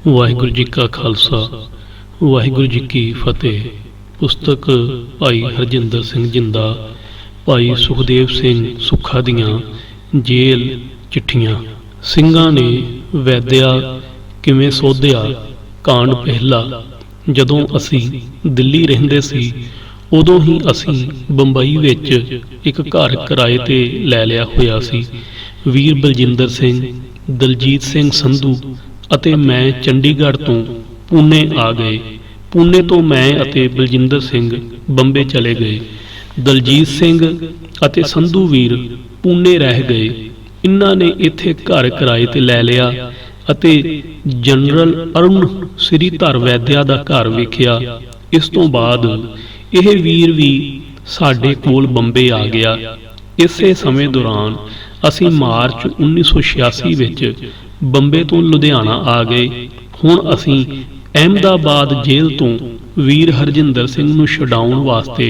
ਵਾਹਿਗੁਰੂ ਜੀ ਕਾ ਖਾਲਸਾ ਵਾਹਿਗੁਰੂ ਜੀ ਕੀ ਫਤਿਹ। ਪੁਸਤਕ ਭਾਈ ਹਰਜਿੰਦਰ ਸਿੰਘ ਜਿੰਦਾ, ਭਾਈ ਸੁਖਦੇਵ ਸਿੰਘ ਸੁੱਖਾ ਦੀਆਂ ਜੇਲ੍ਹ ਚਿੱਠੀਆਂ। ਸਿੰਘਾਂ ਨੇ ਵੈਦਿਆ ਕਿਵੇਂ ਸੋਧਿਆ। ਕਾਂਡ ਪਹਿਲਾ। ਜਦੋਂ ਅਸੀਂ ਦਿੱਲੀ ਰਹਿੰਦੇ ਸੀ ਉਦੋਂ ਹੀ ਅਸੀਂ ਬੰਬਈ ਵਿੱਚ ਇੱਕ ਘਰ ਕਿਰਾਏ ਤੇ ਲੈ ਲਿਆ ਹੋਇਆ ਸੀ। ਵੀਰ ਬਲਜਿੰਦਰ ਸਿੰਘ, ਦਲਜੀਤ ਸਿੰਘ ਸੰਧੂ ਅਤੇ ਮੈਂ ਚੰਡੀਗੜ੍ਹ ਤੋਂ ਪੂਨੇ ਆ ਗਏ। ਪੂਨੇ ਤੋਂ ਮੈਂ ਅਤੇ ਬਲਜਿੰਦਰ ਸਿੰਘ ਬੰਬੇ ਚਲੇ ਗਏ। ਦਲਜੀਤ ਸਿੰਘ ਅਤੇ ਸੰਧੂ ਵੀਰ ਪੂਨੇ ਰਹਿ ਗਏ। ਇਹਨਾਂ ਨੇ ਇੱਥੇ ਘਰ ਕਿਰਾਏ ਤੇ ਲੈ ਲਿਆ ਅਤੇ ਜਨਰਲ ਅਰੁਣ ਸ੍ਰੀਧਰ ਵੈਦਿਆ ਦਾ ਘਰ ਵੇਖਿਆ। ਇਸ ਤੋਂ ਬਾਅਦ ਇਹ ਵੀਰ ਵੀ ਸਾਡੇ ਕੋਲ ਬੰਬੇ ਆ ਗਿਆ। ਇਸੇ ਸਮੇਂ ਦੌਰਾਨ ਅਸੀਂ ਮਾਰਚ 1986 ਵਿੱਚ ਬੰਬੇ ਤੋਂ ਲੁਧਿਆਣਾ ਆ ਗਏ। ਹੁਣ ਅਸੀਂ ਅਹਿਮਦਾਬਾਦ ਜੇਲ੍ਹ ਤੋਂ ਵੀਰ ਹਰਜਿੰਦਰ ਸਿੰਘ ਨੂੰ ਛਡਾਉਣ ਵਾਸਤੇ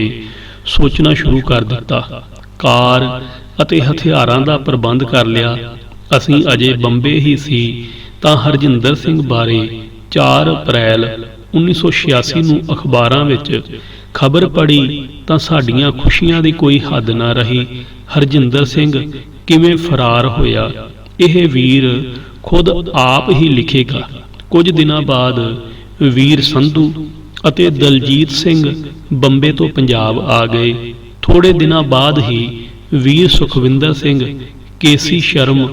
ਸੋਚਣਾ ਸ਼ੁਰੂ ਕਰ ਦਿੱਤਾ। ਕਾਰ ਅਤੇ ਹਥਿਆਰਾਂ ਦਾ ਪ੍ਰਬੰਧ ਕਰ ਲਿਆ। ਅਸੀਂ ਅਜੇ ਬੰਬੇ ਹੀ ਸੀ ਤਾਂ ਹਰਜਿੰਦਰ ਸਿੰਘ ਬਾਰੇ 4 ਅਪ੍ਰੈਲ 1986 ਨੂੰ ਅਖਬਾਰਾਂ ਵਿੱਚ ਖਬਰ ਪੜ੍ਹੀ ਤਾਂ ਸਾਡੀਆਂ ਖੁਸ਼ੀਆਂ ਦੀ ਕੋਈ ਹੱਦ ਨਾ ਰਹੀ। ਹਰਜਿੰਦਰ ਸਿੰਘ ਕਿਵੇਂ ਫਰਾਰ ਹੋਇਆ ਇਹ ਵੀਰ ਖੁਦ ਆਪ ਹੀ ਲਿਖੇਗਾ। ਕੁਝ ਦਿਨਾਂ ਬਾਅਦ ਵੀਰ ਸੰਧੂ ਅਤੇ ਦਲਜੀਤ ਸਿੰਘ ਬੰਬੇ ਤੋਂ ਪੰਜਾਬ ਆ ਗਏ। ਥੋੜੇ ਦਿਨਾਂ ਬਾਅਦ ਹੀ ਵੀਰ ਸੁਖਵਿੰਦਰ ਸਿੰਘ, ਕੇਸੀ ਸ਼ਰਮ,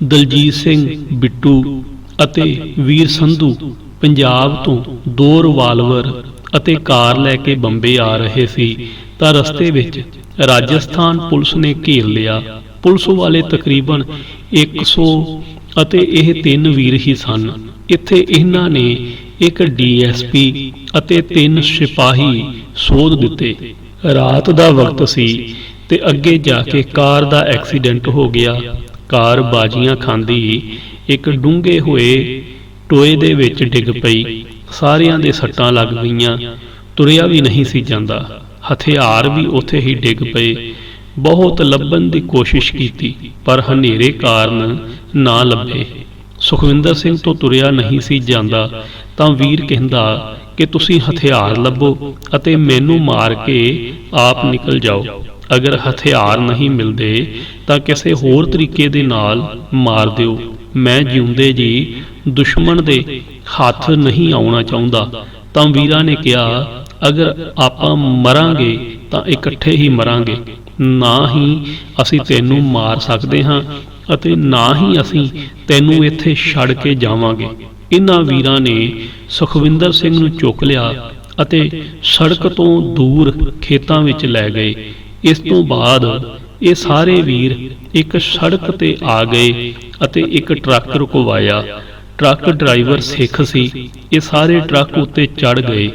ਦਲਜੀਤ ਸਿੰਘ ਬਿੱਟੂ ਅਤੇ ਵੀਰ ਸੰਧੂ ਪੰਜਾਬ ਤੋਂ 2 ਰਿਵਾਲਵਰ ਅਤੇ ਕਾਰ ਲੈ ਕੇ ਬੰਬੇ ਆ ਰਹੇ ਸੀ ਤਾਂ ਰਸਤੇ ਵਿੱਚ ਰਾਜਸਥਾਨ ਪੁਲਿਸ ਨੇ ਘੇਰ ਲਿਆ। ਪੁਲਿਸ ਵਾਲੇ ਤਕਰੀਬਨ 100 ਅਤੇ ਇਹ 3 ਵੀਰ ਹੀ ਸਨ। ਇੱਥੇ ਇਹਨਾਂ ਨੇ ਇੱਕ DSP ਅਤੇ 3 ਸਿਪਾਹੀ ਸੋਧ ਦਿੱਤੇ। ਰਾਤ ਦਾ ਵਕਤ ਸੀ ਤੇ ਅੱਗੇ ਜਾ ਕੇ ਕਾਰ ਦਾ ਐਕਸੀਡੈਂਟ ਹੋ ਗਿਆ। ਕਾਰ ਬਾਜੀਆਂ ਖਾਂਦੀ ਇੱਕ ਡੂੰਘੇ ਹੋਏ ਟੋਏ ਦੇ ਵਿੱਚ ਡਿੱਗ ਪਈ। ਸਾਰਿਆਂ ਦੇ ਸੱਟਾਂ ਲੱਗ ਗਈਆਂ। ਤੁਰਿਆ ਵੀ ਨਹੀਂ ਸੀ ਜਾਂਦਾ। ਹਥਿਆਰ ਵੀ ਉੱਥੇ ਹੀ ਡਿੱਗ ਪਏ। ਬਹੁਤ ਲੱਭਣ ਦੀ ਕੋਸ਼ਿਸ਼ ਕੀਤੀ ਪਰ ਹਨੇਰੇ ਕਾਰਨ ਨਾ ਲੱਭੇ। ਸੁਖਵਿੰਦਰ ਸਿੰਘ ਤੋਂ ਤੁਰਿਆ ਨਹੀਂ ਸੀ ਜਾਂਦਾ ਤਾਂ ਵੀਰ ਕਹਿੰਦਾ ਕਿ ਤੁਸੀਂ ਹਥਿਆਰ ਲੱਭੋ ਅਤੇ ਮੈਨੂੰ ਮਾਰ ਕੇ ਆਪ ਨਿਕਲ ਜਾਓ। ਅਗਰ ਹਥਿਆਰ ਨਹੀਂ ਮਿਲਦੇ ਤਾਂ ਕਿਸੇ ਹੋਰ ਤਰੀਕੇ ਦੇ ਨਾਲ ਮਾਰ ਦਿਓ। ਮੈਂ ਜਿਉਂਦੇ ਜੀ ਦੁਸ਼ਮਣ ਦੇ ਹੱਥ ਨਹੀਂ ਆਉਣਾ ਚਾਹੁੰਦਾ। ਤਾਂ ਵੀਰਾਂ ਨੇ ਕਿਹਾ ਅਗਰ ਆਪਾਂ ਮਰਾਂਗੇ ਤਾਂ ਇਕੱਠੇ ਹੀ ਮਰਾਂਗੇ, ਨਾ ਹੀ ਅਸੀਂ ਤੈਨੂੰ ਮਾਰ ਸਕਦੇ ਹਾਂ ਅਤੇ ਨਾ ਹੀ ਅਸੀਂ ਤੈਨੂੰ ਇੱਥੇ ਛੱਡ ਕੇ ਜਾਵਾਂਗੇ। ਇਹਨਾਂ ਵੀਰਾਂ ਨੇ ਸੁਖਵਿੰਦਰ ਸਿੰਘ ਨੂੰ ਚੁੱਕ ਲਿਆ ਅਤੇ ਸੜਕ ਤੋਂ ਦੂਰ ਖੇਤਾਂ ਵਿੱਚ ਲੈ ਗਏ। ਇਸ ਤੋਂ ਬਾਅਦ ਇਹ ਸਾਰੇ ਵੀਰ ਇੱਕ ਸੜਕ ਤੇ ਆ ਗਏ ਅਤੇ ਇੱਕ ਟਰੱਕ ਰੁਕਵਾਇਆ। ਟਰੱਕ ਡਰਾਈਵਰ ਸਿੱਖ ਸੀ। ਇਹ ਸਾਰੇ ਟਰੱਕ ਉੱਤੇ ਚੜ੍ਹ ਗਏ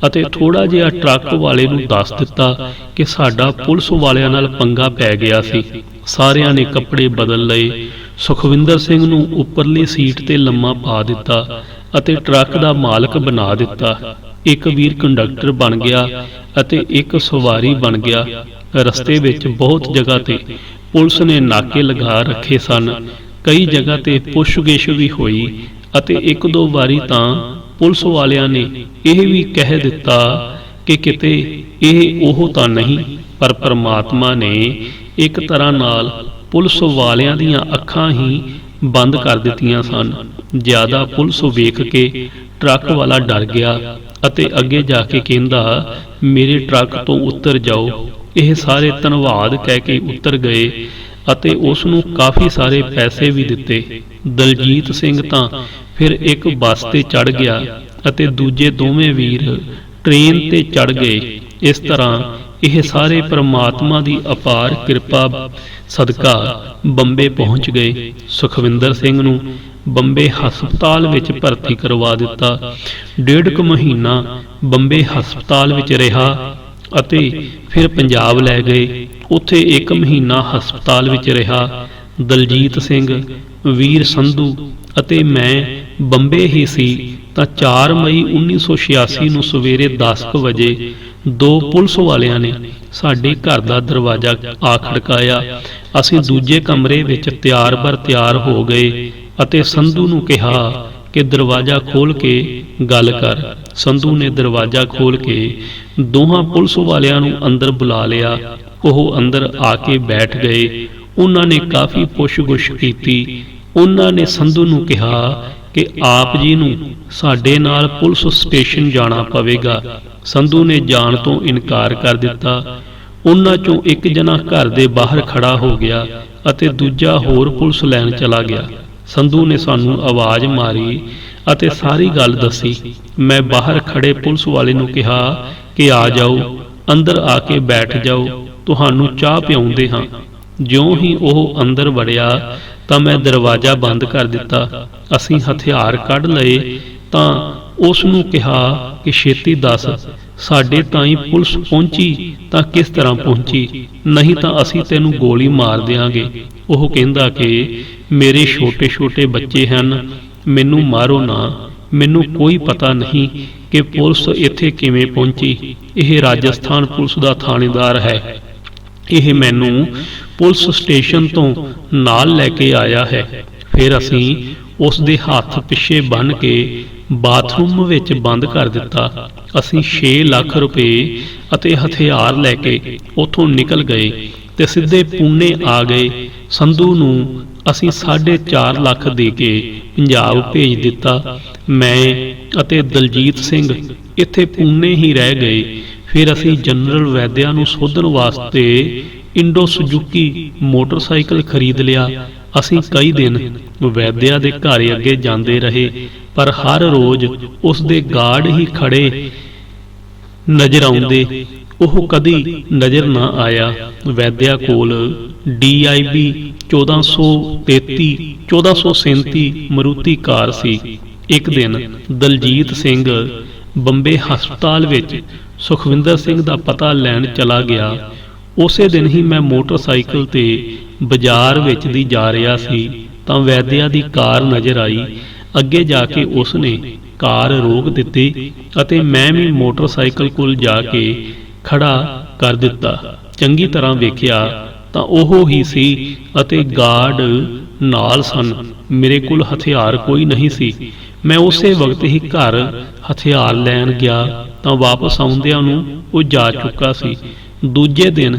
ਅਤੇ ਥੋੜਾ ਜਿਹਾ ਟਰੱਕ ਵਾਲੇ ਨੂੰ ਦੱਸ ਦਿੱਤਾ ਕਿ ਸਾਡਾ ਪੁਲਿਸ ਵਾਲਿਆਂ ਨਾਲ ਪੰਗਾ ਪੈ ਗਿਆ ਸੀ। ਸਾਰਿਆਂ ਨੇ ਕੱਪੜੇ ਬਦਲ ਲਏ। ਸੁਖਵਿੰਦਰ ਸਿੰਘ ਨੂੰ ਉੱਪਰਲੀ ਸੀਟ ਤੇ ਲੰਮਾ ਪਾ ਦਿੱਤਾ ਅਤੇ ਟਰੱਕ ਦਾ ਮਾਲਕ ਬਣਾ ਦਿੱਤਾ। ਇੱਕ ਵੀਰ ਕੰਡਕਟਰ ਬਣ ਗਿਆ ਅਤੇ ਇੱਕ ਸਵਾਰੀ ਬਣ ਗਿਆ। ਰਸਤੇ ਵਿੱਚ ਬਹੁਤ ਜਗ੍ਹਾ ਤੇ ਪੁਲਿਸ ਨੇ ਨਾਕੇ ਲਗਾ ਰੱਖੇ ਸਨ। ਕਈ ਜਗ੍ਹਾ ਤੇ ਪੁੱਛਗਿੱਛ ਵੀ ਹੋਈ ਅਤੇ 1-2 ਵਾਰੀ ਤਾਂ ਪੁਲਿਸ ਵਾਲਿਆਂ ਨੇ ਇਹ ਵੀ ਕਹਿ ਦਿੱਤਾ ਕਿ ਕਿਤੇ ਇਹ ਉਹ ਤਾਂ ਨਹੀਂ। ਪਰ ਪਰਮਾਤਮਾ ਨੇ ਇੱਕ ਤਰ੍ਹਾਂ ਨਾਲ ਪੁਲਿਸ ਵਾਲਿਆਂ ਦੀਆਂ ਅੱਖਾਂ ਹੀ ਬੰਦ ਕਰ ਦਿੱਤੀਆਂ ਸਨ। ਜ਼ਿਆਦਾ ਪੁਲਿਸ ਵੇਖ ਕੇ ਟਰੱਕ ਵਾਲਾ ਡਰ ਗਿਆ ਅਤੇ ਅੱਗੇ ਜਾ ਕੇ ਕਹਿੰਦਾ ਮੇਰੇ ਟਰੱਕ ਤੋਂ ਉਤਰ ਜਾਓ। ਇਹ ਸਾਰੇ ਧੰਨਵਾਦ ਕਹਿ ਕੇ ਉਤਰ ਗਏ ਅਤੇ ਉਸ ਨੂੰ ਕਾਫੀ ਸਾਰੇ ਪੈਸੇ ਵੀ ਦਿੱਤੇ। ਦਲਜੀਤ ਸਿੰਘ ਤਾਂ ਫਿਰ ਇੱਕ ਬੱਸ ਤੇ ਚੜ੍ਹ ਗਿਆ ਅਤੇ ਦੂਜੇ ਦੋਵੇਂ ਵੀਰ ਟ੍ਰੇਨ ਤੇ ਚੜ੍ਹ ਗਏ। ਇਸ ਤਰ੍ਹਾਂ ਇਹ ਸਾਰੇ ਪ੍ਰਮਾਤਮਾ ਦੀ ਅਪਾਰ ਕਿਰਪਾ ਸਦਕਾ ਬੰਬੇ ਪਹੁੰਚ ਗਏ। ਸੁਖਵਿੰਦਰ ਸਿੰਘ ਨੂੰ ਬੰਬੇ ਹਸਪਤਾਲ ਵਿੱਚ ਭਰਤੀ ਕਰਵਾ ਦਿੱਤਾ। 1.5 ਮਹੀਨਾ ਬੰਬੇ ਹਸਪਤਾਲ ਵਿੱਚ ਰਿਹਾ ਅਤੇ ਫਿਰ ਪੰਜਾਬ ਲੈ ਗਏ। ਉੱਥੇ 1 ਮਹੀਨਾ ਹਸਪਤਾਲ ਵਿੱਚ ਰਿਹਾ। ਦਲਜੀਤ ਸਿੰਘ, ਵੀਰ ਸੰਧੂ ਅਤੇ ਮੈਂ ਬੰਬੇ ਹੀ ਸੀ ਤਾਂ 4 ਮਈ 1986 ਨੂੰ ਸਵੇਰੇ 10 ਵਜੇ 2 ਪੁਲਿਸ ਵਾਲਿਆਂ ਨੇ ਸਾਡੇ ਘਰ ਦਾ ਦਰਵਾਜ਼ਾ ਆ ਖੜਕਾਇਆ। ਅਸੀਂ ਦੂਜੇ ਕਮਰੇ ਵਿੱਚ ਤਿਆਰ ਬਰ ਤਿਆਰ ਹੋ ਗਏ ਅਤੇ ਸੰਧੂ ਨੂੰ ਕਿਹਾ कि दरवाज़ा खोल के गल कर। संधू ने दरवाज़ा खोल के दोहां पुलिस वालियां नूं अंदर बुला लिया। ਉਹ अंदर आके बैठ गए। उन्होंने काफ़ी पुछ-गुछ की। उन्होंने संधू नूं कहा कि आप जी नूं साडे नाल पुलिस स्टेशन जाना पवेगा। संधू ने जाण तो इनकार कर दिता। उन्हां चों एक जना घर दे बाहर खड़ा हो गया अते दूजा होर पुलिस लैन चला गया। संधू ने सानू आवाज़ मारी अते सारी गल दसी। मैं बाहर खड़े पुलिस वाले नूं कहा कि आ जाओ, अंदर आके बैठ जाओ, तुहानू चाह पिआउंदे हां। ज्यों ही वह अंदर वड़िया तां मैं दरवाज़ा बंद कर दिता। असीं हथियार कढ़ लए तां उस नूं कहा कि छेती दस, साडे ताईं पुलिस पहुंची तां किस तरह पहुंची, नहीं तां असीं तैनूं गोली मार देंगे। वह कहंदा कि मेरे छोटे छोटे बच्चे हन, मैनूं मारो ना, मैनूं कोई पता नहीं कि पुलिस इत्थे किवें पहुंची। यह राजस्थान पुलिस दा थाणेदार है। यह मैनू पुलिस स्टेशन तो नाल लैके आया है। फिर असीं उस दे हत्थ पिछे बन के बाथरूम विच बंद कर दिता। असीं 6 लाख रुपए अते हथियार लैके उथों निकल गए ते सिद्धे पुणे आ गए। संधू नूं असीं 4.5 लाख दे के पंजाब भेज दिता। मैं अते दलजीत सिंह इत्थे पुणे ही रह गए। फिर असीं जनरल वैद्या नूं सोधन वास्ते इंडो सुजुकी मोटरसाइकिल खरीद लिया। असीं कई दिन वैद्या दे घर अगे जांदे रहे, पर हर रोज़ उस दे गार्ड ही खड़े नज़र आउंदे। ओह कदी नज़र ना आया। वैद्या कोल DIB 1433 1437 मरूती कार सी। एक दिन दलजीत सिंह बंबे हस्पताल विच सुखविंदर सिंह दा पता लैण चला गया। उसे दिन ही मैं मोटरसाइकिल ते बाजार विच दी जा रहा सी तां वैद्या दी कार नज़र आई। अगे जाके उसने कार रोक दित्ती अते मैं भी मोटरसाइकिल कोल जाके खड़ा कर दिता। चंगी तरह वेखिया तां ओह ही सी अते गार्ड नाल सन। मेरे कोल हथियार कोई नहीं सी। मैं उसे वक्त ही घर हथियार लैन गया तां वापस आउंदियां नूं वो जा चुका सी। दूजे दिन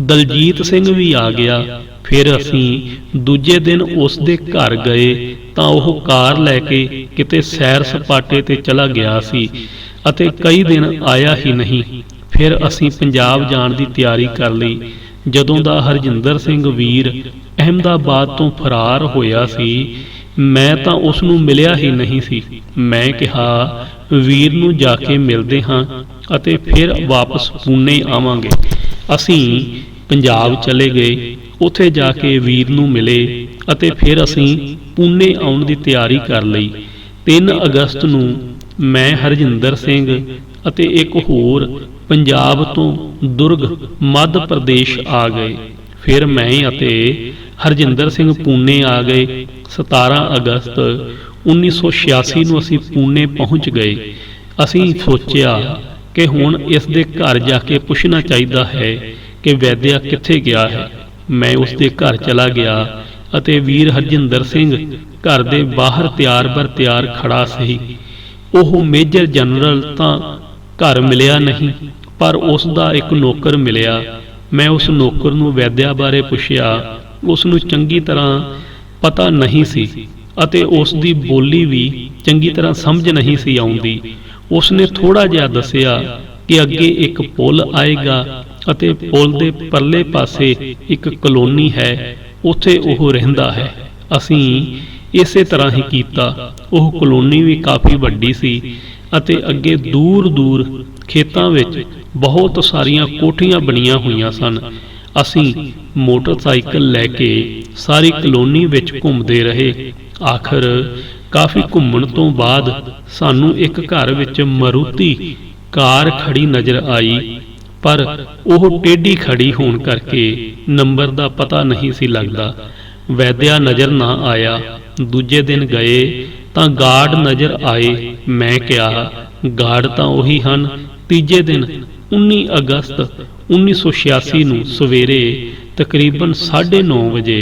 दलजीत सिंह भी आ गया। फिर असीं दूजे दिन उस दे घर गए तां ओह कार लैके किते सैर सपाटे ते चला गया सी अते कई दिन आया ही नहीं। फिर असीं पंजाब जाण दी तैयारी कर लई। जदों दा हरजिंदर सिंह वीर अहमदाबाद तो फरार होया सी, मैं तां उस नूं मिलिया ही नहीं सी। मैं कहा वीर नूं जाके मिलदे हां अते फिर वापस पुणे आवांगे। असीं पंजाब चले गए। उत्थे जाके वीर नूं मिले अते फिर असीं पुणे आउण दी तैयारी कर लई। 3 अगस्त नूं मैं हरजिंदर सिंह अते एक होर पंजाब तो दुर्ग मध्य प्रदेश आ गए। फिर मैं अते हरजिंदर सिंह पुणे आ गए। 17 अगस्त 1986 नूं असीं पुणे पहुंच गए। असीं सोचिया कि हुण इस दे घर जाके पुछना चाहिदा है कि वैद्या कित्थे गया है। मैं उस दे घर चला गया अते वीर हरजिंदर सिंह घर दे बाहर तैयार बर तैयार खड़ा सी। ओह मेजर जनरल तां घर मिलिया नहीं, पर उसका एक नौकर मिलिया। मैं उस नौकर नूं वैद्या बारे पुछया। उसनूं चंगी तरह पता नहीं सी अते उसकी बोली भी चंगी तरह समझ नहीं सी आउंदी। उसने थोड़ा जिहा दसिया कि अगे एक पुल आएगा अते पुल दे परले पासे एक कलोनी है, उत्थे ओह रहिंदा है। असीं इसे तरह ही कीता। ओह कलोनी भी काफ़ी वड्डी सी अते अगे दूर दूर खेतां विच बहुत सारियां कोठियां बणीਆਂ होईयां सन। असीं मोटरसाइकिल लैके सारी कलोनी विच घुमदे रहे। आखिर काफ़ी घुमण तो बाद सानू एक घर विच मारुति कार खड़ी नज़र आई, पर ओह टेढ़ी खड़ी होण करके नंबर दा पता नहीं सी लगदा। वैद्या नज़र ना आया। दूजे दिन गए तां गार्ड नज़र आए। मैं कहा गार्ड तां उही हन। तीजे दिन 19 अगस्त 1986 नूं सवेरे तकरीबन 9:30 बजे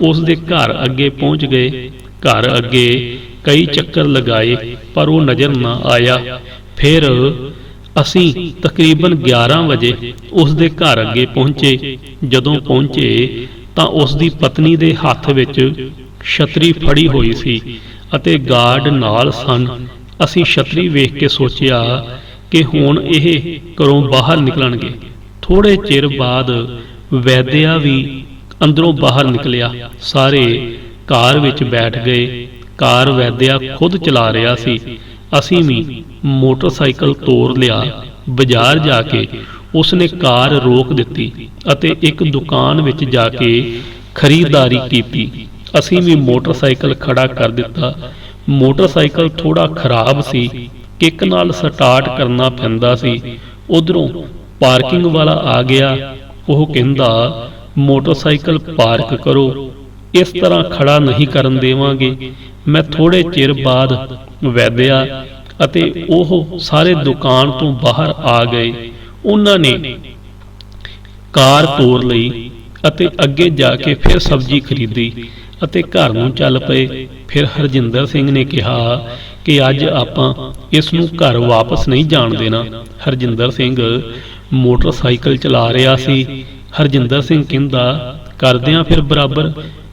उस दे घर अगे पहुँच गए। घर अगे ਕਈ ਚੱਕਰ ਲਗਾਏ ਪਰ ਉਹ ਨਜ਼ਰ ਨਾ ਆਇਆ। ਫਿਰ ਅਸੀਂ ਤਕਰੀਬਨ 11 ਵਜੇ ਉਸ ਦੇ ਘਰ ਅੱਗੇ ਪਹੁੰਚੇ। ਜਦੋਂ ਪਹੁੰਚੇ ਤਾਂ ਉਸ ਦੀ ਪਤਨੀ ਦੇ ਹੱਥ ਵਿੱਚ ਛਤਰੀ ਫੜੀ ਹੋਈ ਸੀ ਅਤੇ ਗਾਰਡ ਨਾਲ ਸਨ। ਅਸੀਂ ਛਤਰੀ ਵੇਖ ਕੇ ਸੋਚਿਆ ਕਿ ਹੁਣ ਇਹ ਘਰੋਂ ਬਾਹਰ ਨਿਕਲਣਗੇ। ਥੋੜੇ ਚਿਰ ਬਾਅਦ ਵੈਦਿਆ ਵੀ ਅੰਦਰੋਂ ਬਾਹਰ ਨਿਕਲਿਆ। ਸਾਰੇ ਕਾਰ ਵਿੱਚ ਬੈਠ ਗਏ। ਕਾਰ ਵੈਦਿਆ ਖੁਦ ਚਲਾ ਰਿਹਾ ਸੀ। ਅਸੀਂ ਵੀ ਮੋਟਰਸਾਈਕਲ ਤੋਰ ਲਿਆ। ਬਾਜ਼ਾਰ ਜਾ ਕੇ ਉਸਨੇ ਕਾਰ ਰੋਕ ਦਿੱਤੀ ਅਤੇ ਇੱਕ ਦੁਕਾਨ ਵਿੱਚ ਜਾ ਕੇ ਖਰੀਦਦਾਰੀ ਕੀਤੀ। ਅਸੀਂ ਵੀ ਮੋਟਰਸਾਈਕਲ ਖੜਾ ਕਰ ਦਿੱਤਾ। ਮੋਟਰਸਾਈਕਲ ਥੋੜਾ ਖਰਾਬ ਸੀ, ਕਿੱਕ ਨਾਲ ਸਟਾਰਟ ਕਰਨਾ ਪੈਂਦਾ ਸੀ। ਉਧਰੋਂ ਪਾਰਕਿੰਗ ਵਾਲਾ ਆ ਗਿਆ। ਉਹ ਕਹਿੰਦਾ ਮੋਟਰਸਾਈਕਲ ਪਾਰਕ ਕਰੋ, ਇਸ ਤਰ੍ਹਾਂ ਖੜਾ ਨਹੀਂ ਕਰਨ ਦੇਵਾਂਗੇ। ਮੈਂ ਥੋੜੇ ਚਿਰ ਬਾਅਦ ਵੈਦਿਆ ਅਤੇ ਉਹ ਸਾਰੇ ਦੁਕਾਨ ਤੋਂ ਬਾਹਰ ਆ ਗਏ। ਉਹਨਾਂ ਨੇ ਕਾਰ ਤੋਰ ਲਈ ਅਤੇ ਅੱਗੇ ਜਾ ਕੇ ਫਿਰ ਸਬਜ਼ੀ ਖਰੀਦੀ ਅਤੇ ਘਰ ਨੂੰ ਚੱਲ ਪਏ। ਫਿਰ ਹਰਜਿੰਦਰ ਸਿੰਘ ਨੇ ਕਿਹਾ ਕਿ ਅੱਜ ਆਪਾਂ ਇਸ ਨੂੰ ਘਰ ਵਾਪਸ ਨਹੀਂ ਜਾਣ ਦੇਣਾ। ਹਰਜਿੰਦਰ ਸਿੰਘ ਮੋਟਰਸਾਈਕਲ ਚਲਾ ਰਿਹਾ ਸੀ। ਹਰਜਿੰਦਰ ਸਿੰਘ ਕਹਿੰਦਾ ਕਰਦਿਆਂ ਫਿਰ ਬਰਾਬਰ।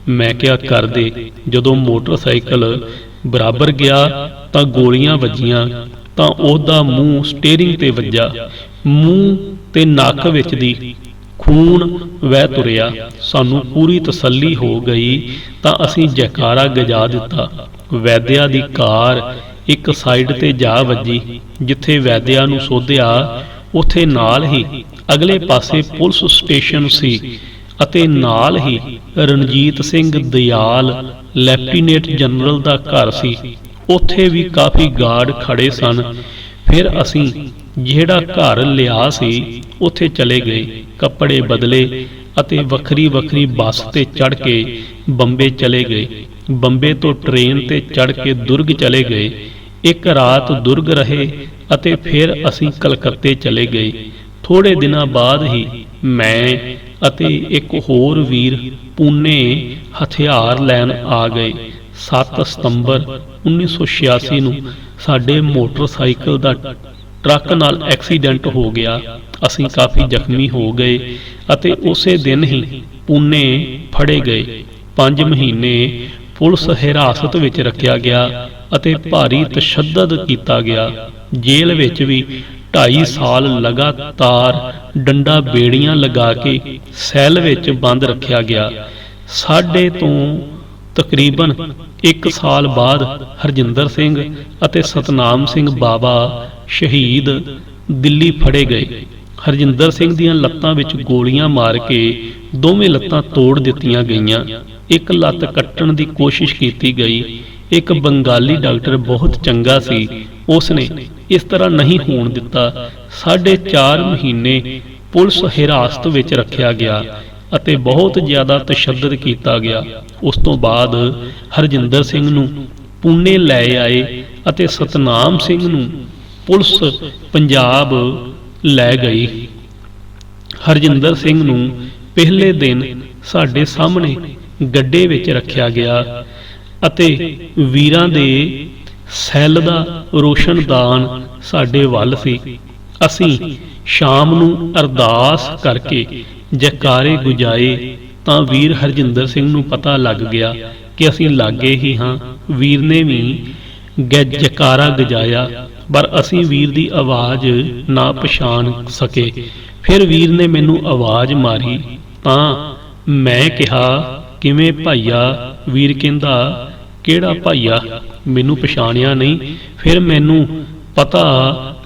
ਮੈਂ ਕਿਹਾ ਕਰਦੇ। ਜਦੋਂ ਮੋਟਰਸਾਈਕਲ ਬਰਾਬਰ ਗਿਆ ਤਾਂ ਗੋਲੀਆਂ ਵੱਜੀਆਂ ਤਾਂ ਉਹਦਾ ਮੂੰਹ ਸਟੀਅਰਿੰਗ ਤੇ ਵੱਜਾ। ਮੂੰਹ ਤੇ ਨੱਕ ਵਿੱਚ ਦੀ ਖੂਨ ਵਹਿ ਤੁਰਿਆ। ਸਾਨੂੰ ਪੂਰੀ ਤਸੱਲੀ ਹੋ ਗਈ ਤਾਂ ਅਸੀਂ ਜੈਕਾਰਾ ਗਜਾ ਦਿੱਤਾ। ਵੈਦਿਆ ਦੀ ਕਾਰ ਇੱਕ ਸਾਈਡ ਤੇ ਜਾ ਵੱਜੀ। ਜਿੱਥੇ ਵੈਦਿਆ ਨੂੰ ਸੋਧਿਆ ਉੱਥੇ ਨਾਲ ਹੀ ਅਗਲੇ ਪਾਸੇ ਪੁਲਿਸ ਸਟੇਸ਼ਨ ਸੀ ਅਤੇ ਨਾਲ ਹੀ ਰਣਜੀਤ ਸਿੰਘ ਦਿਆਲ ਲੈਫਟੀਨੈਂਟ ਜਨਰਲ ਦਾ ਘਰ ਸੀ। ਉੱਥੇ ਵੀ ਕਾਫੀ ਗਾਰਡ ਖੜੇ ਸਨ। ਫਿਰ ਅਸੀਂ ਜਿਹੜਾ ਘਰ ਲਿਆ ਸੀ ਉੱਥੇ ਚਲੇ ਗਏ, ਕੱਪੜੇ ਬਦਲੇ ਅਤੇ ਵੱਖਰੀ ਵੱਖਰੀ ਬੱਸ ਤੇ ਚੜ੍ਹ ਕੇ ਬੰਬੇ ਚਲੇ ਗਏ। ਬੰਬੇ ਤੋਂ ਟ੍ਰੇਨ ਤੇ ਚੜ੍ਹ ਕੇ ਦੁਰਗ ਚਲੇ ਗਏ। ਇੱਕ ਰਾਤ ਦੁਰਗ ਰਹੇ ਅਤੇ ਫਿਰ ਅਸੀਂ ਕਲਕੱਤੇ ਚਲੇ ਗਏ। ਥੋੜੇ ਦਿਨਾਂ ਬਾਅਦ ਹੀ ਮੈਂ ਅਤੇ ਇੱਕ ਹੋਰ ਵੀਰ ਪੂਨੇ ਹਥਿਆਰ ਲੈਣ ਆ ਗਏ। 7 ਸਤੰਬਰ 1986 ਨੂੰ ਸਾਡੇ ਮੋਟਰਸਾਈਕਲ ਦਾ ਟਰੱਕ ਨਾਲ ਐਕਸੀਡੈਂਟ ਹੋ ਗਿਆ। ਅਸੀਂ ਕਾਫੀ ਜ਼ਖਮੀ ਹੋ ਗਏ ਅਤੇ ਉਸੇ ਦਿਨ ਹੀ ਪੂਨੇ ਫੜੇ ਗਏ। 5 ਮਹੀਨੇ ਪੁਲਿਸ ਹਿਰਾਸਤ ਵਿੱਚ ਰੱਖਿਆ ਗਿਆ ਅਤੇ ਭਾਰੀ ਤਸ਼ੱਦਦ ਕੀਤਾ ਗਿਆ। ਜੇਲ੍ਹ ਵਿੱਚ ਵੀ 2.5 ਸਾਲ ਲਗਾਤਾਰ ਡੰਡਾ ਬੇੜੀਆਂ ਲਗਾ ਕੇ ਸੈੱਲ ਵਿੱਚ ਬੰਦ ਰੱਖਿਆ ਗਿਆ। ਸਾਡੇ ਤੋਂ ਤਕਰੀਬਨ 1 ਸਾਲ ਬਾਅਦ ਹਰਜਿੰਦਰ ਸਿੰਘ ਅਤੇ ਸਤਨਾਮ ਸਿੰਘ ਬਾਬਾ ਸ਼ਹੀਦ ਦਿੱਲੀ ਫੜੇ ਗਏ। ਹਰਜਿੰਦਰ ਸਿੰਘ ਦੀਆਂ ਲੱਤਾਂ ਵਿੱਚ ਗੋਲੀਆਂ ਮਾਰ ਕੇ ਦੋਵੇਂ ਲੱਤਾਂ ਤੋੜ ਦਿੱਤੀਆਂ ਗਈਆਂ। ਇੱਕ ਲੱਤ ਕੱਟਣ ਦੀ ਕੋਸ਼ਿਸ਼ ਕੀਤੀ ਗਈ। ਇੱਕ ਬੰਗਾਲੀ ਡਾਕਟਰ ਬਹੁਤ ਚੰਗਾ ਸੀ, ਉਸਨੇ ਇਸ ਤਰ੍ਹਾਂ ਨਹੀਂ ਹੋਣ ਦਿੱਤਾ। 4.5 ਮਹੀਨੇ ਪੁਲਿਸ ਹਿਰਾਸਤ ਵਿੱਚ ਰੱਖਿਆ ਗਿਆ ਅਤੇ ਬਹੁਤ ਜ਼ਿਆਦਾ ਤਸ਼ੱਦਦ ਕੀਤਾ ਗਿਆ। ਉਸ ਤੋਂ ਬਾਅਦ ਹਰਜਿੰਦਰ ਸਿੰਘ ਨੂੰ ਪੂਨੇ ਲੈ ਆਏ ਅਤੇ ਸਤਨਾਮ ਸਿੰਘ ਨੂੰ ਪੁਲਿਸ ਪੰਜਾਬ ਲੈ ਗਈ। ਹਰਜਿੰਦਰ ਸਿੰਘ ਨੂੰ ਪਹਿਲੇ ਦਿਨ ਸਾਡੇ ਸਾਹਮਣੇ ਗੱਡੇ ਵਿੱਚ ਰੱਖਿਆ ਗਿਆ ਅਤੇ ਵੀਰਾਂ ਦੇ ਸੈੱਲ ਦਾ ਰੋਸ਼ਨਦਾਨ ਸਾਡੇ ਵੱਲ ਸੀ। ਅਸੀਂ ਸ਼ਾਮ ਨੂੰ ਅਰਦਾਸ ਕਰਕੇ ਜੈਕਾਰੇ ਗੁਜਾਏ ਤਾਂ ਵੀਰ ਹਰਜਿੰਦਰ ਸਿੰਘ ਨੂੰ ਪਤਾ ਲੱਗ ਗਿਆ ਕਿ ਅਸੀਂ ਲਾਗੇ ਹੀ ਹਾਂ। ਵੀਰ ਨੇ ਵੀ ਜੈਕਾਰਾ ਗਜਾਇਆ ਪਰ ਅਸੀਂ ਵੀਰ ਦੀ ਆਵਾਜ਼ ਨਾ ਪਛਾਣ ਸਕੇ। ਫਿਰ ਵੀਰ ਨੇ ਮੈਨੂੰ ਆਵਾਜ਼ ਮਾਰੀ ਤਾਂ ਮੈਂ ਕਿਹਾ ਕਿਵੇਂ ਭਾਈਆ? ਵੀਰ ਕਹਿੰਦਾ ਕਿਹੜਾ ਭਾਈਆ? ਮੈਨੂੰ ਪਛਾਣਿਆ ਨਹੀਂ। ਫਿਰ ਮੈਨੂੰ ਪਤਾ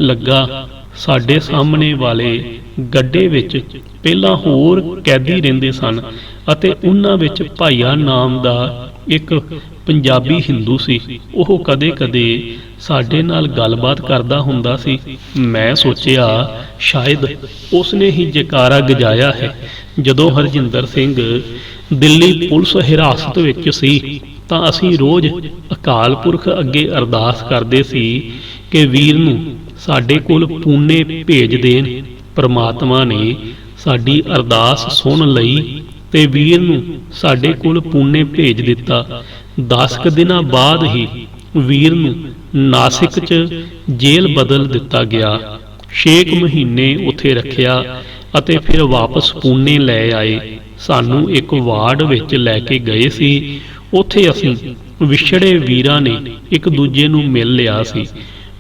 ਲੱਗਾ ਸਾਡੇ ਸਾਹਮਣੇ ਵਾਲੇ ਗੱਡੇ ਵਿੱਚ ਪਹਿਲਾਂ ਹੋਰ ਕੈਦੀ ਰਹਿੰਦੇ ਸਨ ਅਤੇ ਉਹਨਾਂ ਵਿੱਚ ਭਾਈਆ ਨਾਮ ਦਾ ਇੱਕ ਪੰਜਾਬੀ ਹਿੰਦੂ ਸੀ। ਉਹ ਕਦੇ-ਕਦੇ ਸਾਡੇ ਨਾਲ ਗੱਲਬਾਤ ਕਰਦਾ ਹੁੰਦਾ ਸੀ। ਮੈਂ ਸੋਚਿਆ ਸ਼ਾਇਦ ਉਸਨੇ ਹੀ ਜੈਕਾਰਾ ਗਜਾਇਆ ਹੈ। ਜਦੋਂ ਹਰਜਿੰਦਰ ਸਿੰਘ ਦਿੱਲੀ ਪੁਲਿਸ ਹਿਰਾਸਤ ਵਿੱਚ ਸੀ ਤਾਂ ਅਸੀਂ ਰੋਜ਼ ਅਕਾਲ ਪੁਰਖ ਅੱਗੇ ਅਰਦਾਸ ਕਰਦੇ ਸੀ ਕਿ ਵੀਰ ਨੂੰ ਸਾਡੇ ਕੋਲ ਪੂਨੇ ਭੇਜ ਦੇਣ। ਪ੍ਰਮਾਤਮਾ ਨੇ ਸਾਡੀ ਅਰਦਾਸ ਸੁਣ ਲਈ ਤੇ ਵੀਰ ਨੂੰ ਸਾਡੇ ਕੋਲ ਪੂਨੇ ਭੇਜ ਦਿੱਤਾ। 10 ਕੁ ਦਿਨਾਂ ਬਾਅਦ ਹੀ ਵੀਰ ਨੂੰ ਨਾਸਿਕ 'ਚ ਜੇਲ੍ਹ ਬਦਲ ਦਿੱਤਾ ਗਿਆ। 6 ਮਹੀਨੇ ਉੱਥੇ ਰੱਖਿਆ ਅਤੇ ਫਿਰ ਵਾਪਸ ਪੂਨੇ ਲੈ ਆਏ। ਸਾਨੂੰ ਇੱਕ ਵਾਰਡ ਵਿੱਚ ਲੈ ਕੇ ਗਏ ਸੀ। ਉੱਥੇ ਅਸੀਂ ਵਿਛੜੇ ਵੀਰਾਂ ਨੇ ਇੱਕ ਦੂਜੇ ਨੂੰ ਮਿਲ ਲਿਆ ਸੀ।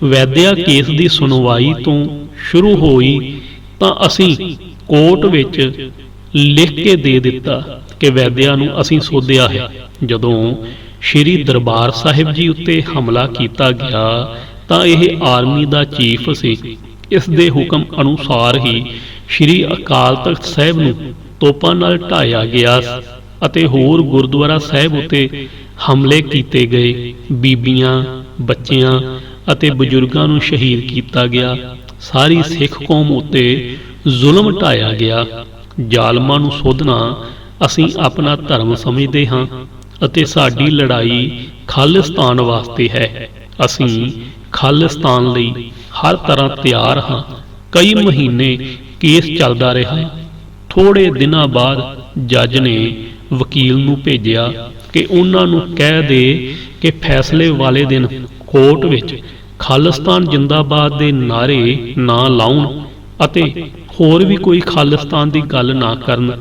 ਵੈਦਿਆ ਕੇਸ ਦੀ ਸੁਣਵਾਈ ਤੋਂ ਸ਼ੁਰੂ ਹੋਈ ਤਾਂ ਅਸੀਂ ਕੋਰਟ ਵਿੱਚ ਲਿਖ ਕੇ ਦੇ ਦਿੱਤਾ ਕਿ ਵੈਦਿਆ ਨੂੰ ਅਸੀਂ ਸੋਧਿਆ ਹੈ। ਜਦੋਂ ਸ਼੍ਰੀ ਦਰਬਾਰ ਸਾਹਿਬ ਜੀ ਉੱਤੇ ਹਮਲਾ ਕੀਤਾ ਗਿਆ ਤਾਂ ਇਹ ਆਰਮੀ ਦਾ ਚੀਫ ਸੀ। ਇਸ ਦੇ ਹੁਕਮ ਅਨੁਸਾਰ ਹੀ ਸ਼੍ਰੀ ਅਕਾਲ ਤਖਤ ਸਾਹਿਬ ਨੂੰ ਤੋਪਾਂ ਨਾਲ ਢਾਇਆ ਗਿਆ ਅਤੇ ਹੋਰ ਗੁਰਦੁਆਰਾ ਸਾਹਿਬ ਉੱਤੇ ਹਮਲੇ ਕੀਤੇ ਗਏ। ਬੀਬੀਆਂ, ਬੱਚਿਆਂ ਅਤੇ ਬਜ਼ੁਰਗਾਂ ਨੂੰ ਸ਼ਹੀਦ ਕੀਤਾ ਗਿਆ। ਸਾਰੀ ਸਿੱਖ ਕੌਮ ਉੱਤੇ ਜ਼ੁਲਮ ਢਾਇਆ ਗਿਆ। ਜ਼ਾਲਮਾਂ ਨੂੰ ਸੋਧਣਾ ਅਸੀਂ ਆਪਣਾ ਧਰਮ ਸਮਝਦੇ ਹਾਂ ਅਤੇ ਸਾਡੀ ਲੜਾਈ ਖਾਲਿਸਤਾਨ ਵਾਸਤੇ ਹੈ। ਅਸੀਂ ਖਾਲਿਸਤਾਨ ਲਈ ਹਰ ਤਰ੍ਹਾਂ ਤਿਆਰ ਹਾਂ। ਕਈ ਮਹੀਨੇ ਕੇਸ ਚੱਲਦਾ ਰਿਹਾ। ਥੋੜੇ ਦਿਨਾਂ ਬਾਅਦ ਜੱਜ ਨੇ ਵਕੀਲ ਨੂੰ ਭੇਜਿਆ ਕਿ ਉਹਨਾਂ ਨੂੰ ਕਹਿ ਦੇ ਕਿ ਫੈਸਲੇ ਵਾਲੇ ਦਿਨ ਕੋਰਟ ਵਿੱਚ ਖਾਲਿਸਤਾਨ ਜਿੰਦਾਬਾਦ ਦੇ ਨਾਅਰੇ ਨਾ ਲਾਉਣ ਅਤੇ ਹੋਰ ਵੀ ਕੋਈ ਖਾਲਿਸਤਾਨ ਦੀ ਗੱਲ ਨਾ ਕਰਨ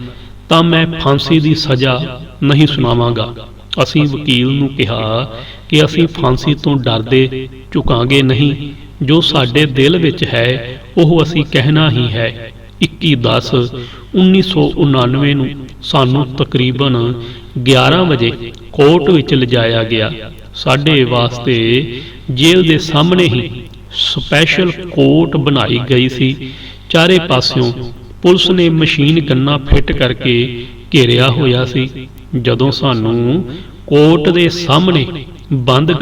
ਤਾਂ ਮੈਂ ਫਾਂਸੀ ਦੀ ਸਜ਼ਾ ਨਹੀਂ ਸੁਣਾਵਾਂਗਾ। ਅਸੀਂ ਵਕੀਲ ਨੂੰ ਕਿਹਾ ਕਿ ਅਸੀਂ ਫਾਂਸੀ ਤੋਂ ਡਰਦੇ ਝੁਕਾਂਗੇ ਨਹੀਂ। ਜੋ ਸਾਡੇ ਦਿਲ ਵਿੱਚ ਹੈ ਉਹ ਅਸੀਂ ਕਹਿਣਾ ਹੀ ਹੈ। 21/10/1999 ਨੂੰ ਸਾਨੂੰ ਤਕਰੀਬਨ 11 ਵਜੇ ਕੋਰਟ ਵਿੱਚ ਲਿਜਾਇਆ ਗਿਆ। ਸਾਡੇ ਵਾਸਤੇ ਜੇਲ੍ਹ ਦੇ ਸਾਹਮਣੇ ਹੀ ਸਪੈਸ਼ਲ ਕੋਰਟ ਬਣਾਈ ਗਈ ਸੀ। ਚਾਰੇ ਪਾਸਿਓਂ ਪੁਲਿਸ ਨੇ ਮਸ਼ੀਨ ਗੰਨਾਂ ਫਿੱਟ ਕਰਕੇ ਘੇਰਿਆ ਹੋਇਆ ਸੀ। ਜਦੋਂ ਸਾਨੂੰ ਕੋਰਟ ਦੇ ਸਾਹਮਣੇ ਬੰਦ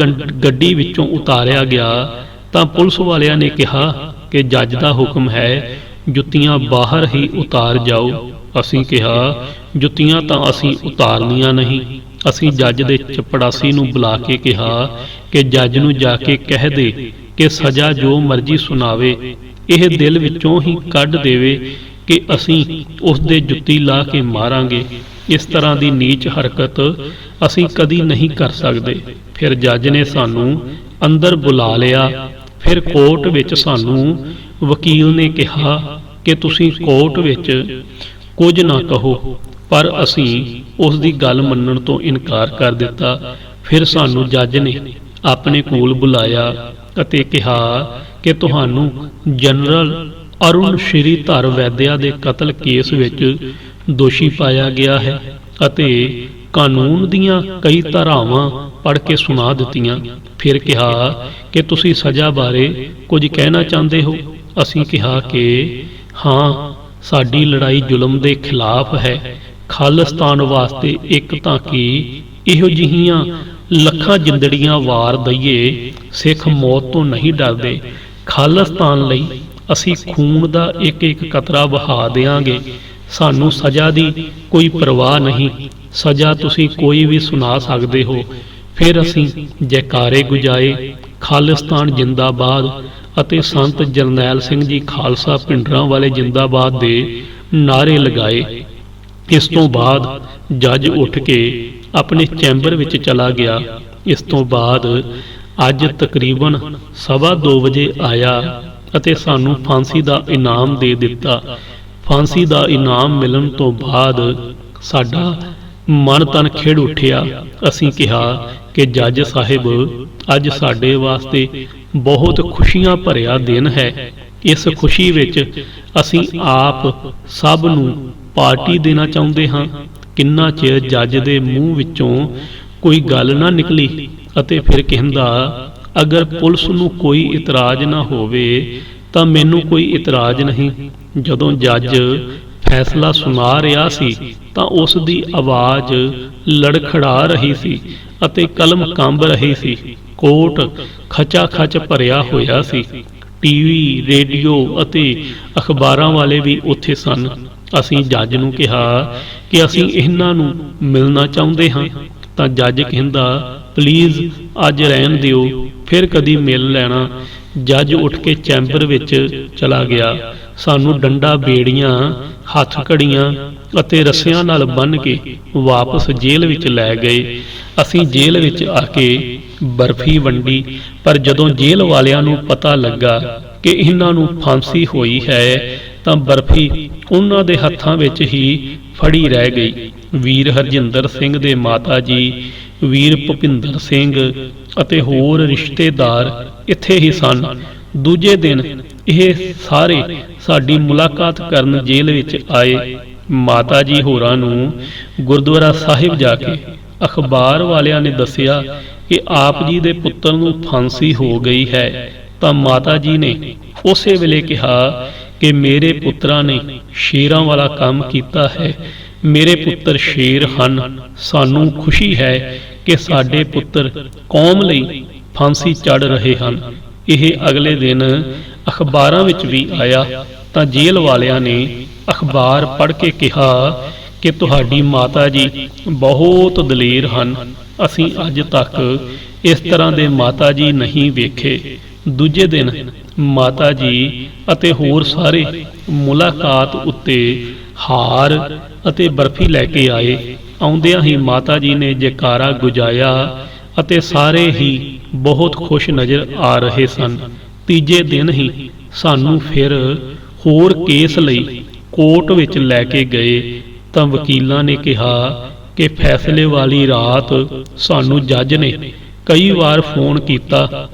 ਗੱਡੀ ਵਿੱਚੋਂ ਉਤਾਰਿਆ ਗਿਆ ਤਾਂ ਪੁਲਿਸ ਵਾਲਿਆਂ ਨੇ ਕਿਹਾ ਕਿ ਜੱਜ ਦਾ ਹੁਕਮ ਹੈ, ਜੁੱਤੀਆਂ ਬਾਹਰ ਹੀ ਉਤਾਰ ਜਾਓ। ਅਸੀਂ ਕਿਹਾ ਜੁੱਤੀਆਂ ਤਾਂ ਅਸੀਂ ਉਤਾਰਨੀਆਂ ਨਹੀਂ। ਅਸੀਂ ਜੱਜ ਦੇ ਚਪੜਾਸੀ ਨੂੰ ਬੁਲਾ ਕੇ ਕਿਹਾ ਕਿ ਜੱਜ ਨੂੰ ਜਾ ਕੇ ਕਹਿ ਦੇ ਕਿ ਸਜ਼ਾ ਜੋ ਮਰਜ਼ੀ ਸੁਣਾਵੇ, ਇਹ ਦਿਲ ਵਿੱਚੋਂ ਹੀ ਕੱਢ ਦੇਵੇ ਕਿ ਅਸੀਂ ਉਸ ਦੇ ਜੁੱਤੀ ਲਾ ਕੇ ਮਾਰਾਂਗੇ। ਇਸ ਤਰ੍ਹਾਂ ਦੀ ਨੀਚ ਹਰਕਤ ਅਸੀਂ ਕਦੀ ਨਹੀਂ ਕਰ ਸਕਦੇ। ਫਿਰ ਜੱਜ ਨੇ ਸਾਨੂੰ ਅੰਦਰ ਬੁਲਾ ਲਿਆ। ਫਿਰ ਕੋਰਟ ਵਿੱਚ ਸਾਨੂੰ ਵਕੀਲ ਨੇ ਕਿਹਾ ਕਿ ਤੁਸੀਂ ਕੋਰਟ ਵਿੱਚ ਕੁਝ ਨਾ ਕਹੋ, ਪਰ ਅਸੀਂ ਉਸ ਦੀ ਗੱਲ ਮੰਨਣ ਤੋਂ ਇਨਕਾਰ ਕਰ ਦਿੱਤਾ। ਫਿਰ ਸਾਨੂੰ ਜੱਜ ਨੇ ਆਪਣੇ ਕੋਲ ਬੁਲਾਇਆ ਅਤੇ ਕਿਹਾ ਕਿ ਤੁਹਾਨੂੰ ਜਨਰਲ ਅਰੁਣ ਸ਼੍ਰੀਧਰ ਵੈਦਿਆ ਦੇ ਕਤਲ ਕੇਸ ਵਿੱਚ ਦੋਸ਼ੀ ਪਾਇਆ ਗਿਆ ਹੈ ਅਤੇ ਕਾਨੂੰਨ ਦੀਆਂ ਕਈ ਧਾਰਾਵਾਂ ਪੜ੍ਹ ਕੇ ਸੁਣਾ ਦਿੱਤੀਆਂ। ਫਿਰ ਕਿਹਾ ਕਿ ਤੁਸੀਂ ਸਜ਼ਾ ਬਾਰੇ ਕੁਝ ਕਹਿਣਾ ਚਾਹੁੰਦੇ ਹੋ। ਅਸੀਂ ਕਿਹਾ ਕਿ ਹਾਂ, ਸਾਡੀ ਲੜਾਈ ਜ਼ੁਲਮ ਦੇ ਖਿਲਾਫ ਹੈ। ਖਾਲਿਸਤਾਨ ਵਾਸਤੇ ਇੱਕ ਤਾਂ ਕਿ ਇਹੋ ਜਿਹੀਆਂ ਲੱਖਾਂ ਜਿੰਦੜੀਆਂ ਵਾਰ ਦਈਏ। ਸਿੱਖ ਮੌਤ ਤੋਂ ਨਹੀਂ ਡਰਦੇ। ਖਾਲਿਸਤਾਨ ਲਈ ਅਸੀਂ ਖੂਨ ਦਾ ਇੱਕ ਇੱਕ ਕਤਰਾ ਵਹਾ ਦਿਆਂਗੇ। ਸਾਨੂੰ ਸਜ਼ਾ ਦੀ ਕੋਈ ਪਰਵਾਹ ਨਹੀਂ। ਸਜ਼ਾ ਤੁਸੀਂ ਕੋਈ ਵੀ ਸੁਣਾ ਸਕਦੇ ਹੋ। ਫਿਰ ਅਸੀਂ ਜੈਕਾਰੇ ਗੁਜਾਏ, ਖਾਲਿਸਤਾਨ ਜਿੰਦਾਬਾਦ ਅਤੇ ਸੰਤ ਜਰਨੈਲ ਸਿੰਘ ਜੀ ਖਾਲਸਾ ਪਿੰਡਰਾਂ ਵਾਲੇ ਜਿੰਦਾਬਾਦ ਦੇ ਨਾਅਰੇ ਲਗਾਏ। ਇਸ ਤੋਂ ਬਾਅਦ ਜੱਜ ਉੱਠ ਕੇ ਆਪਣੇ ਚੈਂਬਰ ਵਿੱਚ ਚਲਾ ਗਿਆ। ਇਸ ਤੋਂ ਬਾਅਦ ਅੱਜ ਤਕਰੀਬਨ 2:15 ਵਜੇ ਆਇਆ ਅਤੇ ਸਾਨੂੰ ਫਾਂਸੀ ਦਾ ਇਨਾਮ ਦੇ ਦਿੱਤਾ। ਫਾਂਸੀ ਦਾ ਇਨਾਮ ਮਿਲਣ ਤੋਂ ਬਾਅਦ ਸਾਡਾ ਮਨ ਤਨ ਖਿੜ ਉੱਠਿਆ। ਅਸੀਂ ਕਿਹਾ ਕਿ ਜੱਜ ਸਾਹਿਬ, ਅੱਜ ਸਾਡੇ ਵਾਸਤੇ ਬਹੁਤ ਖੁਸ਼ੀਆਂ ਭਰਿਆ ਦਿਨ ਹੈ। ਇਸ ਖੁਸ਼ੀ ਵਿੱਚ ਅਸੀਂ ਆਪ ਸਭ ਨੂੰ ਪਾਰਟੀ ਦੇਣਾ ਚਾਹੁੰਦੇ ਹਾਂ। ਕਿੰਨਾ ਚਿਰ ਜੱਜ ਦੇ ਮੂੰਹ ਵਿੱਚੋਂ ਕੋਈ ਗੱਲ ਨਾ ਨਿਕਲੀ ਅਤੇ ਫਿਰ ਕਹਿੰਦਾ, ਅਗਰ ਪੁਲਿਸ ਨੂੰ ਕੋਈ ਇਤਰਾਜ਼ ਨਾ ਹੋਵੇ ਤਾਂ ਮੈਨੂੰ ਕੋਈ ਇਤਰਾਜ਼ ਨਹੀਂ। ਜਦੋਂ ਜੱਜ ਫੈਸਲਾ ਸੁਣਾ ਰਿਹਾ ਸੀ ਤਾਂ ਉਸ ਦੀ ਆਵਾਜ਼ ਲੜਖੜਾ ਰਹੀ ਸੀ ਅਤੇ ਕਲਮ ਕੰਬ ਰਹੀ ਸੀ। ਕੋਰਟ ਖਚਾ ਖਚ ਭਰਿਆ ਹੋਇਆ ਸੀ। ਟੀਵੀ, ਰੇਡੀਓ ਅਤੇ ਅਖਬਾਰਾਂ ਵਾਲੇ ਵੀ ਉੱਥੇ ਸਨ। ਅਸੀਂ ਜੱਜ ਨੂੰ ਕਿਹਾ ਕਿ ਅਸੀਂ ਇਹਨਾਂ ਨੂੰ ਮਿਲਣਾ ਚਾਹੁੰਦੇ ਹਾਂ ਤਾਂ ਜੱਜ ਕਹਿੰਦਾ, ਪਲੀਜ਼ ਅੱਜ ਰਹਿਣ ਦਿਓ, ਫਿਰ ਕਦੀ ਮਿਲ ਲੈਣਾ। ਜੱਜ ਉੱਠ ਕੇ ਚੈਂਬਰ ਵਿੱਚ ਚਲਾ ਗਿਆ। ਸਾਨੂੰ ਡੰਡਾ ਬੇੜੀਆਂ ਹੱਥ ਘੜੀਆਂ ਅਤੇ ਰੱਸਿਆਂ ਨਾਲ ਬੰਨ੍ਹ ਕੇ ਵਾਪਸ ਜੇਲ੍ਹ ਵਿੱਚ ਲੈ ਗਏ। ਅਸੀਂ ਜੇਲ੍ਹ ਵਿੱਚ ਆ ਕੇ ਬਰਫੀ ਵੰਡੀ, ਪਰ ਜਦੋਂ ਜੇਲ੍ਹ ਵਾਲਿਆਂ ਨੂੰ ਪਤਾ ਲੱਗਾ ਕਿ ਇਹਨਾਂ ਨੂੰ ਫਾਂਸੀ ਹੋਈ ਹੈ ਤਾਂ ਬਰਫੀ ਉਹਨਾਂ ਦੇ ਹੱਥਾਂ ਵਿੱਚ ਹੀ ਫੜੀ ਰਹਿ ਗਈ। ਵੀਰ ਹਰਜਿੰਦਰ ਸਿੰਘ ਦੇ ਮਾਤਾ ਜੀ, ਵੀਰ ਭੁਪਿੰਦਰ ਸਿੰਘ ਅਤੇ ਹੋਰ ਰਿਸ਼ਤੇਦਾਰ ਇੱਥੇ ਹੀ ਸਨ। ਦੂਜੇ ਦਿਨ ਇਹ ਸਾਰੇ ਸਾਡੀ ਮੁਲਾਕਾਤ ਕਰਨ ਜੇਲ੍ਹ ਵਿੱਚ ਆਏ। ਮਾਤਾ ਜੀ ਹੋਰਾਂ ਨੂੰ ਗੁਰਦੁਆਰਾ ਸਾਹਿਬ ਜਾ ਕੇ ਅਖਬਾਰ ਵਾਲਿਆਂ ਨੇ ਦੱਸਿਆ ਕਿ ਆਪ ਜੀ ਦੇ ਪੁੱਤਰ ਨੂੰ ਫਾਂਸੀ ਹੋ ਗਈ ਹੈ, ਤਾਂ ਮਾਤਾ ਜੀ ਨੇ ਉਸੇ ਵੇਲੇ ਕਿਹਾ ਕਿ ਮੇਰੇ ਪੁੱਤਰਾਂ ਨੇ ਸ਼ੇਰਾਂ ਵਾਲਾ ਕੰਮ ਕੀਤਾ ਹੈ। ਮੇਰੇ ਪੁੱਤਰ ਸ਼ੇਰ ਹਨ। ਸਾਨੂੰ ਖੁਸ਼ੀ ਹੈ ਕਿ ਸਾਡੇ ਪੁੱਤਰ ਕੌਮ ਲਈ ਫਾਂਸੀ ਚੜ੍ਹ ਰਹੇ ਹਨ। ਇਹ ਅਗਲੇ ਦਿਨ ਅਖਬਾਰਾਂ ਵਿੱਚ ਵੀ ਆਇਆ ਤਾਂ ਜੇਲ੍ਹ ਵਾਲਿਆਂ ਨੇ ਅਖਬਾਰ ਪੜ੍ਹ ਕੇ ਕਿਹਾ ਕਿ ਤੁਹਾਡੀ ਮਾਤਾ ਜੀ ਬਹੁਤ ਦਲੇਰ ਹਨ। ਅਸੀਂ ਅੱਜ ਤੱਕ ਇਸ ਤਰ੍ਹਾਂ ਦੇ ਮਾਤਾ ਜੀ ਨਹੀਂ ਵੇਖੇ। ਦੂਜੇ ਦਿਨ ਮਾਤਾ ਜੀ ਅਤੇ ਹੋਰ ਸਾਰੇ ਮੁਲਾਕਾਤ ਉੱਤੇ ਹਾਰ ਅਤੇ ਬਰਫੀ ਲੈ ਕੇ ਆਏ। ਆਉਂਦਿਆਂ ਹੀ ਮਾਤਾ ਜੀ ਨੇ ਜੈਕਾਰਾ ਗੁਜਾਇਆ ਅਤੇ ਸਾਰੇ ਹੀ ਬਹੁਤ ਖੁਸ਼ ਨਜ਼ਰ ਆ ਰਹੇ ਸਨ। ਤੀਜੇ ਦਿਨ ਹੀ ਸਾਨੂੰ ਫਿਰ ਹੋਰ ਕੇਸ ਲਈ ਕੋਰਟ ਵਿੱਚ ਲੈ ਕੇ ਗਏ ਤਾਂ ਵਕੀਲਾਂ ਨੇ ਕਿਹਾ ਕਿ ਫੈਸਲੇ ਵਾਲੀ ਰਾਤ ਸਾਨੂੰ ਜੱਜ ਨੇ ਕਈ ਵਾਰ ਫੋਨ ਕੀਤਾ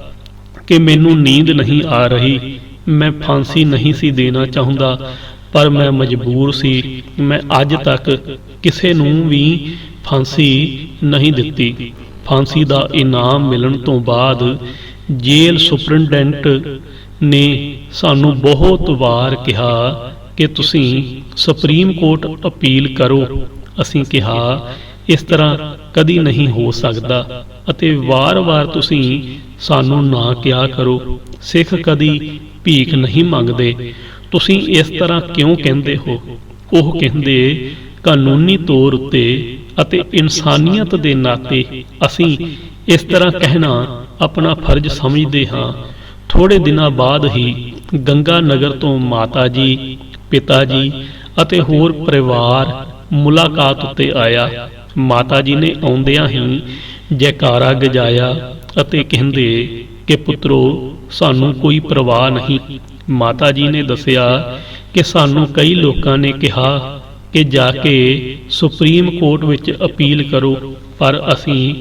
ਕਿ ਮੈਨੂੰ ਨੀਂਦ ਨਹੀਂ ਆ ਰਹੀ। ਮੈਂ ਫਾਂਸੀ ਨਹੀਂ ਸੀ ਦੇਣਾ ਚਾਹੁੰਦਾ, ਪਰ ਮੈਂ ਮਜਬੂਰ ਸੀ। ਮੈਂ ਅੱਜ ਤੱਕ ਕਿਸੇ ਨੂੰ ਵੀ ਫਾਂਸੀ ਨਹੀਂ ਦਿੱਤੀ। ਫਾਂਸੀ ਦਾ ਇਨਾਮ ਮਿਲਣ ਤੋਂ ਬਾਅਦ ਜੇਲ੍ਹ ਸੁਪਰਡੈਂਟ ਨੇ ਸਾਨੂੰ ਬਹੁਤ ਵਾਰ ਕਿਹਾ ਕਿ ਤੁਸੀਂ ਸੁਪਰੀਮ ਕੋਰਟ ਅਪੀਲ ਕਰੋ। ਅਸੀਂ ਕਿਹਾ ਇਸ ਤਰ੍ਹਾਂ ਕਦੀ ਨਹੀਂ ਹੋ ਸਕਦਾ ਅਤੇ ਵਾਰ-ਵਾਰ ਤੁਸੀਂ ਸਾਨੂੰ ਨਾ ਕਿਹਾ ਕਰੋ। ਸਿੱਖ ਕਦੀ ਭੀਖ ਨਹੀਂ ਮੰਗਦੇ, ਤੁਸੀਂ ਇਸ ਤਰ੍ਹਾਂ ਕਿਉਂ ਕਹਿੰਦੇ ਹੋ? ਉਹ ਕਹਿੰਦੇ ਕਾਨੂੰਨੀ ਤੌਰ ਉੱਤੇ ਅਤੇ ਇਨਸਾਨੀਅਤ ਦੇ ਨਾਤੇ ਅਸੀਂ ਇਸ ਤਰ੍ਹਾਂ ਕਹਿਣਾ ਆਪਣਾ ਫਰਜ਼ ਸਮਝਦੇ ਹਾਂ। ਥੋੜੇ ਦਿਨਾਂ ਬਾਅਦ ਹੀ ਗੰਗਾ ਨਗਰ ਤੋਂ ਮਾਤਾ ਜੀ, ਪਿਤਾ ਜੀ ਅਤੇ ਹੋਰ ਪਰਿਵਾਰ ਮੁਲਾਕਾਤ ਉੱਤੇ ਆਇਆ। ਮਾਤਾ ਜੀ ਨੇ ਆਉਂਦਿਆਂ ਹੀ ਜੈਕਾਰਾ ਗਜਾਇਆ ਅਤੇ ਕਹਿੰਦੇ ਕਿ ਪੁੱਤਰੋ, ਸਾਨੂੰ ਕੋਈ ਪਰਵਾਹ ਨਹੀਂ। ਮਾਤਾ ਜੀ ਨੇ ਦੱਸਿਆ ਕਿ ਸਾਨੂੰ ਕਈ ਲੋਕਾਂ ਨੇ ਕਿਹਾ ਕਿ ਜਾ ਕੇ ਸੁਪਰੀਮ ਕੋਰਟ ਵਿੱਚ ਅਪੀਲ ਕਰੋ, ਪਰ ਅਸੀਂ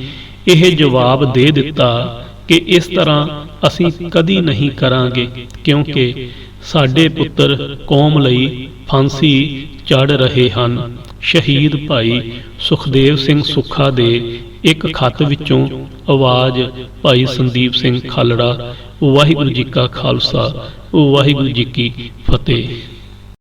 ਇਹ ਜਵਾਬ ਦੇ ਦਿੱਤਾ ਕਿ ਇਸ ਤਰ੍ਹਾਂ ਅਸੀਂ ਕਦੀ ਨਹੀਂ ਕਰਾਂਗੇ, ਕਿਉਂਕਿ ਸਾਡੇ ਪੁੱਤਰ ਕੌਮ ਲਈ ਫਾਂਸੀ ਚੜ੍ਹ ਰਹੇ ਹਨ। ਸ਼ਹੀਦ ਭਾਈ ਸੁਖਦੇਵ ਸਿੰਘ ਸੁੱਖਾ ਦੇ ਇੱਕ ਖੱਤ ਵਿੱਚੋਂ ਆਵਾਜ਼ ਭਾਈ ਸੰਦੀਪ ਸਿੰਘ ਖਾਲੜਾ। ਵਾਹਿਗੁਰੂ ਜੀ ਕਾ ਖਾਲਸਾ, ਵਾਹਿਗੁਰੂ ਜੀ ਕੀ ਫਤਿਹ।